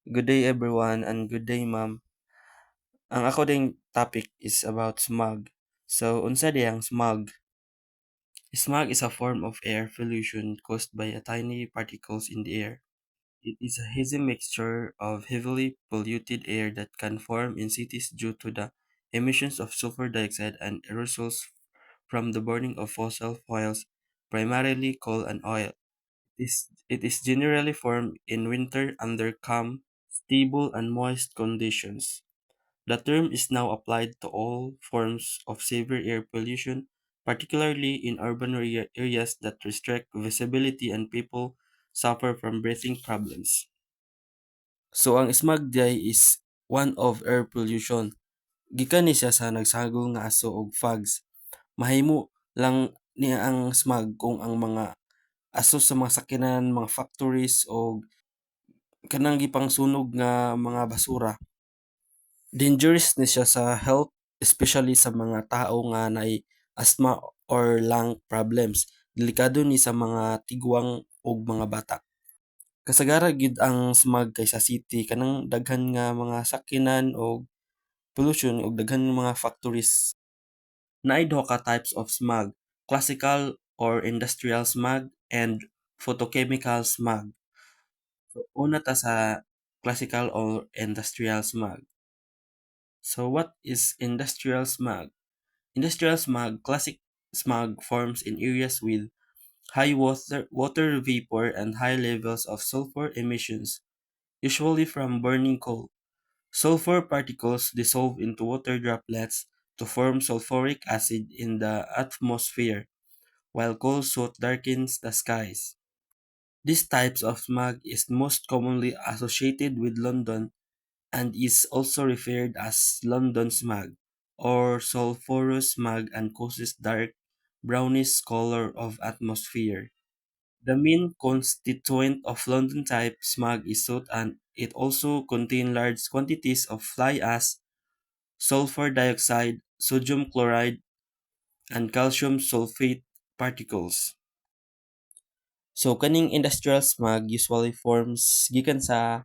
Good day everyone and good day ma'am. Ang ako ding topic is about smog. So unsa di ang smog? Smog is a form of air pollution caused by a tiny particles in the air. It is a hazy mixture of heavily polluted air that can form in cities due to the emissions of sulfur dioxide and aerosols from the burning of fossil fuels, primarily coal and oil. It is generally formed in winter under calm, stable and moist conditions. The term is now applied to all forms of severe air pollution, particularly in urban areas that restrict visibility and people suffer from breathing problems. So ang smog day is one of air pollution. Gikan ni siya sa nagsagol nga aso og fogs. Mahimo lang niya ang smog kung ang mga aso sa mga sakinan, mga factories o kanang gipang sunog nga mga basura. Dangerous ni siya sa health, especially sa mga tao nga naay asthma or lung problems. Delikado ni sa mga tigwang ug mga bata. Kasagara gid ang smog kay sa city kanang daghan nga mga sakyanan og pollution ug daghan nga mga factories. Naay duha ka types of smog, classical or industrial smog and photochemical smog. So, una ta sa classical or industrial smog. So what is industrial smog? Industrial smog, classic smog forms in areas with high water vapor and high levels of sulfur emissions, usually from burning coal. Sulfur particles dissolve into water droplets to form sulfuric acid in the atmosphere, while coal soot darkens the skies. This types of smog is most commonly associated with London and is also referred as London smog or sulfurous smog and causes dark brownish color of atmosphere. The main constituent of London type smog is soot and it also contains large quantities of fly ash, sulfur dioxide, sodium chloride, and calcium sulfate particles. So kaning industrial smog usually forms gikan sa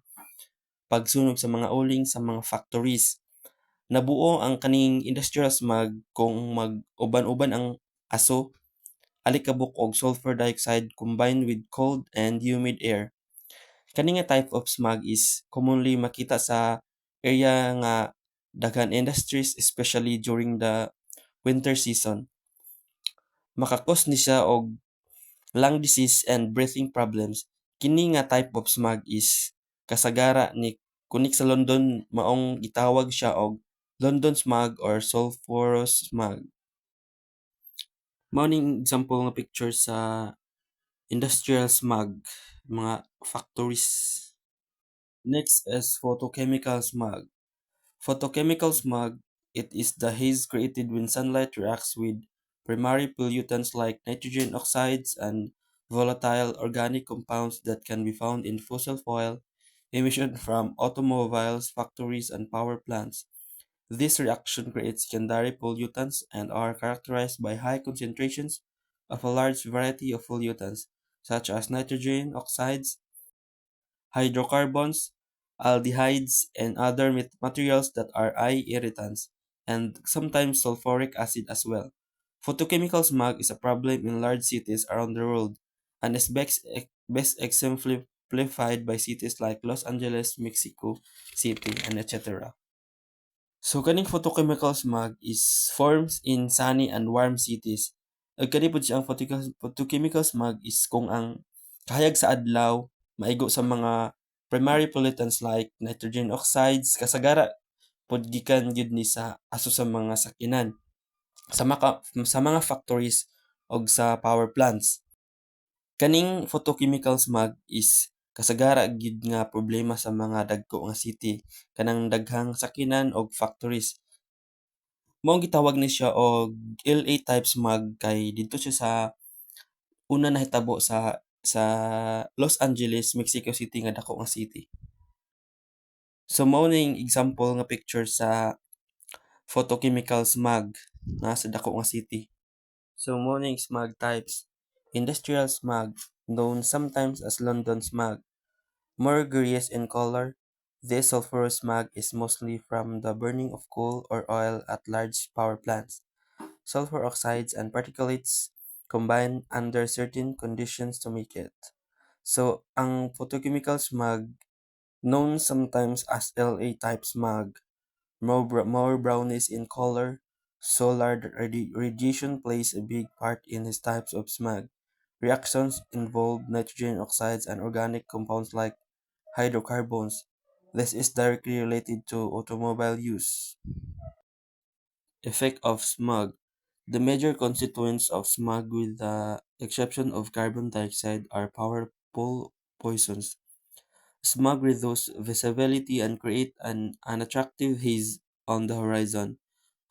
pagsunog sa mga uling sa mga factories. Nabuo ang kaning industrial smog kung mag-uban-uban ang aso, alikabok og sulfur dioxide combined with cold and humid air. Kani nga type of smog is commonly makita sa area nga daghan industries especially during the winter season. Makakos ni siya og lung disease and breathing problems. Kini nga type of smog is kasagara ni kunik sa London maong gitawag siya og London smog or sulfurous smog. Mao ning example nga picture sa industrial smog, mga factories. Next is photochemical smog. Photochemical smog, it is the haze created when sunlight reacts with primary pollutants like nitrogen oxides and volatile organic compounds that can be found in fossil fuel emission from automobiles, factories, and power plants. This reaction creates secondary pollutants and are characterized by high concentrations of a large variety of pollutants, such as nitrogen oxides, hydrocarbons, aldehydes, and other materials that are eye irritants, and sometimes sulfuric acid as well. Photochemical smog is a problem in large cities around the world and is best exemplified by cities like Los Angeles, Mexico City, and etc. So kaning photochemical smog is forms in sunny and warm cities. Ug kani pud siya ang photochemical smog is kung ang kahayag sa adlaw maigo sa mga primary pollutants like nitrogen oxides kasagara pod gikan gyud ni sa aso sa mga sakinan sa mga factories og sa power plants. Kaning photochemical smog is kasagara gid nga problema sa mga dagko nga city kanang daghang sakinan og factories. Mao gitawag ni siya og LA type smog kay didto siya sa una nahitabo sa Los Angeles, Mexico City nga dako nga city. So mao ning example nga picture sa photochemical smog na sa dako nga city. So mao ning smog types. Industrial smog, known sometimes as London smog, more grayish in color, This sulfurous smog is mostly from the burning of coal or oil at large power plants. Sulfur oxides and particulates combine under certain conditions to make it. So, ang photochemical smog, known sometimes as LA type smog, more brownish in color. Solar radiation plays a big part in these types of smog. Reactions involve nitrogen oxides and organic compounds like hydrocarbons. This is directly related to automobile use. Effect of smog. The major constituents of smog, with the exception of carbon dioxide, are powerful poisons. Smog reduces visibility and create an unattractive haze on the horizon.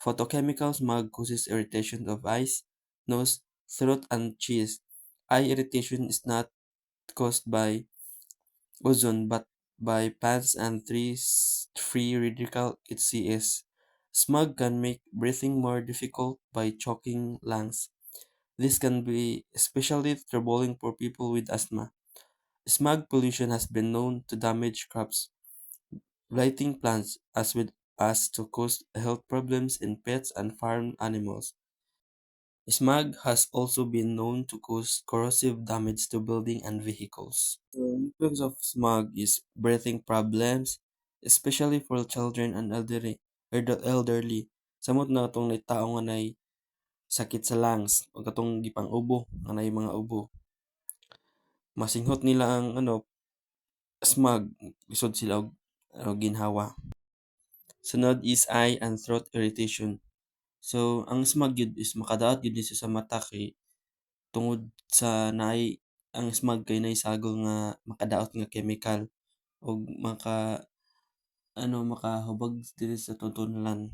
Photochemical smog causes irritation of eyes, nose, throat, and chest. Eye irritation is not caused by ozone but by PANS and 3 free radical HCS. Smog can make breathing more difficult by choking lungs. This can be especially troubling for people with asthma. Smog pollution has been known to damage crops, blighting plants, as to cause health problems in pets and farm animals. Smog has also been known to cause corrosive damage to buildings and vehicles. The effects of smog is breathing problems, especially for children and elderly. Samot na itong tao nga nay sakit sa lungs o katong gipang ubo, nga nay mga ubo. Masinghot nila ang smog, isod sila og ginhawa. Sunod is eye and throat irritation. So, ang smog yun is makadaot yun siya sa mata kay tungod sa ang smog kay naisagol nga makadaot nga chemical o makahubag dili sa tuntunan.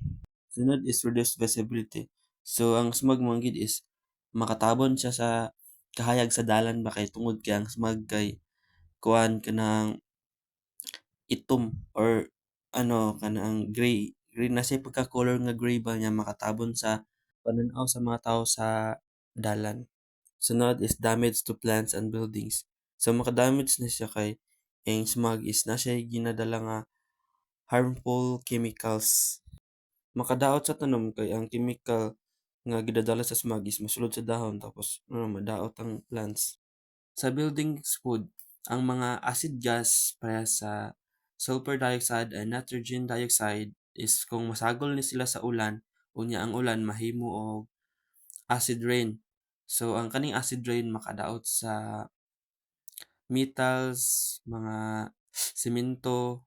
Sunod is reduced visibility. So, ang smog mo is makatabon siya sa kahayag sa dalan ba kay tungod kay ang smog kay kuan kanang itom or kanang gray. Gray na siya pagka-color nga gray ba niya makatabon sa pananaw sa mga tao sa dalan. Sunod is damage to plants and buildings. So makadamage na siya kay ang smog is na siya ginadala nga harmful chemicals. Makadaot sa tanom kay ang chemical nga gidadala sa smog is masulod sa dahon tapos madaot ang plants. Sa buildings food, ang mga acid gas para sa sulfur dioxide and nitrogen dioxide is kung masagol ni sila sa ulan, unya ang ulan mahimo og acid rain. So ang kaning acid rain makadaot sa metals, mga semento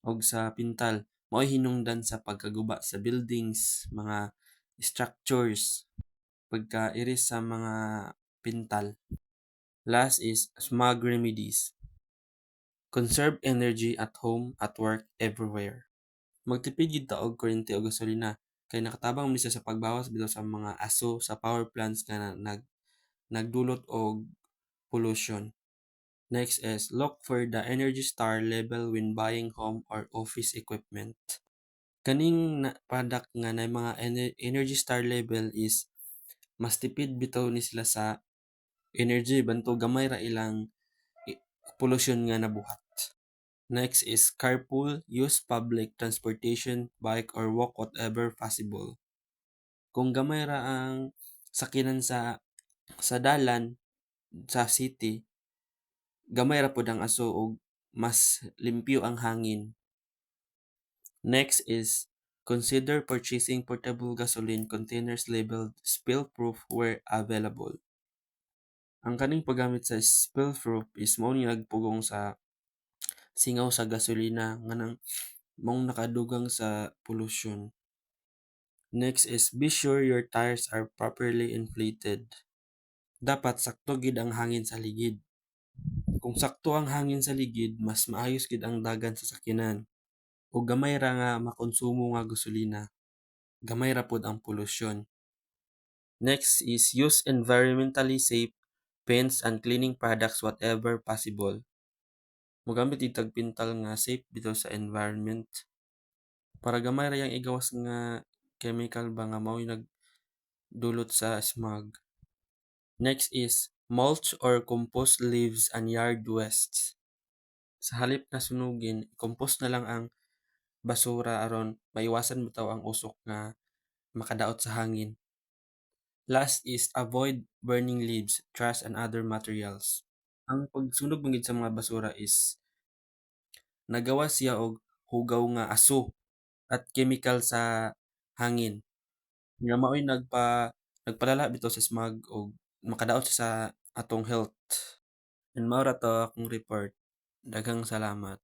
og sa pintal. Mao'y hinungdan sa pagkaguba sa buildings, mga structures, pagka-iris sa mga pintal. Last is smog remedies. Conserve energy at home, at work, everywhere. Magtipid gyud ta og kuryente o gasolina kay nakatabang man siya sa pagbawas bitaw sa mga aso sa power plants nga nagdulot og pollution. Next is look for the Energy Star label when buying home or office equipment. Kaning product nga na mga Energy Star label is mas tipid bitaw ni sila sa energy banto gamay ra ilang pollution nga nabuhat. Next is carpool, use public transportation, bike or walk whatever possible. Kung gamay ra ang sakinan sa dalan sa city, gamay ra pud ang aso og mas limpyo ang hangin. Next is consider purchasing portable gasoline containers labeled spill-proof where available. Ang kaning paggamit sa spill-proof is mao ni nagpugong sa singaw sa gasolina nga nang maong nakadugang sa pollution. Next is be sure your tires are properly inflated. Dapat sakto gid ang hangin sa ligid. Kung sakto ang hangin sa ligid, mas maayos gid ang dagan sa sakyanan. O gamay ra nga makonsumo nga gasolina. Gamay ra pod ang pollution. Next is use environmentally safe paints and cleaning products whatever possible. Mogamit itag pintal nga safe bitaw sa environment. Para gamay ra yang igawas nga chemical ba nga mao nagdulot sa smog. Next is mulch or compost leaves and yard wastes. Sa halip na sunugin, i-compost na lang ang basura aron maiwasan bitaw ang usok nga makadaot sa hangin. Last is avoid burning leaves, trash, and other materials. Ang pagsunog man gid sa mga basura is nagawa siya og hugaw nga aso at chemical sa hangin. Nga mao'y nagpalala bitaw sa smog og makadaot siya sa atong health. And mao ra to akong report. Daghang salamat.